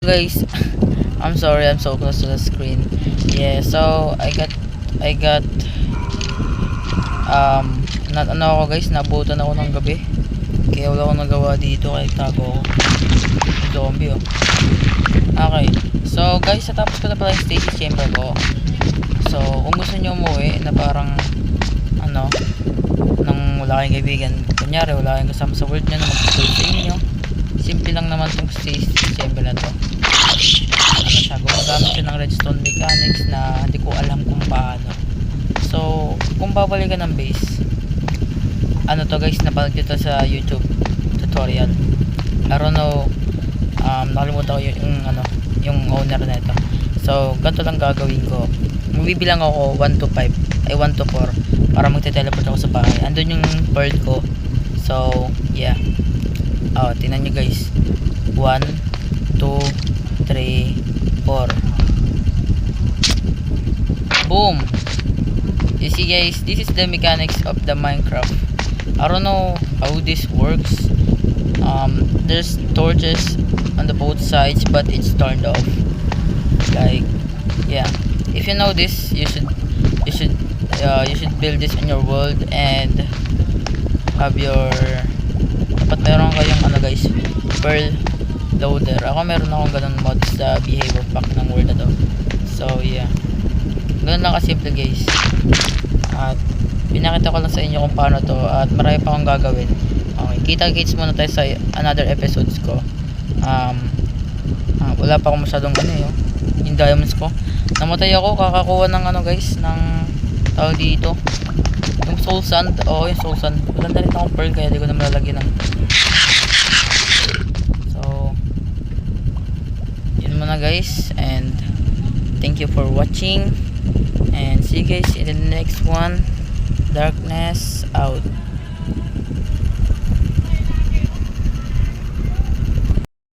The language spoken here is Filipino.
guys, I'm sorry, I'm so close to the screen. Yeah, so I got ano ako guys, nabutan ako ng gabi. Kaya wala akong nagawa dito, kaya tago ako. Zombie oh. Okay, so guys, natapos ko na pala yung stage chamber ko. So kung gusto nyo umuwi na parang ano, nang wala kayong kaibigan, kunyari wala kayong kasama sa world nyo na mag-tool sa inyo, simple lang naman tong stage chamber na to. Ano siya, gumagamit siya ng redstone mechanics na hindi ko alam kung paano. So kung babalikan ng base, ano to guys, napanood ko to sa YouTube tutorial. I don't know, nakalimutan ko yung owner na ito. So ganito lang gagawin ko, magbibilang ako 1 to 5 ay 1 to 4 para magte-teleport ako sa bahay. Andun yung pearl ko. So yeah, tingnan nyo guys, 1 2 3 4. Boom. You see guys, this is the mechanics of the Minecraft. I don't know how this works. There's torches on the both sides, but it's turned off. Like, yeah. If you know this, you should build this in your world and have your, dapat meron kayong ano guys, pearl loader. Ako meron akong ganun mod sa behavior pack ng world na to. So yeah, ganun lang kasimple guys. At pinakita ko lang sa inyo kung paano to, at marami pa akong gagawin. Okay, kita-kits muna tayo sa another episodes ko. Wala pa akong masyadong yung diamonds ko. Namatay ako, kakakuha ng guys, ng tawag dito, yung soul sand. Yung soul sand, wala na rin akong pearl, kaya di ko na malalagyan ng. So yun muna guys, and thank you for watching, and see you guys in the next one. Darkness out.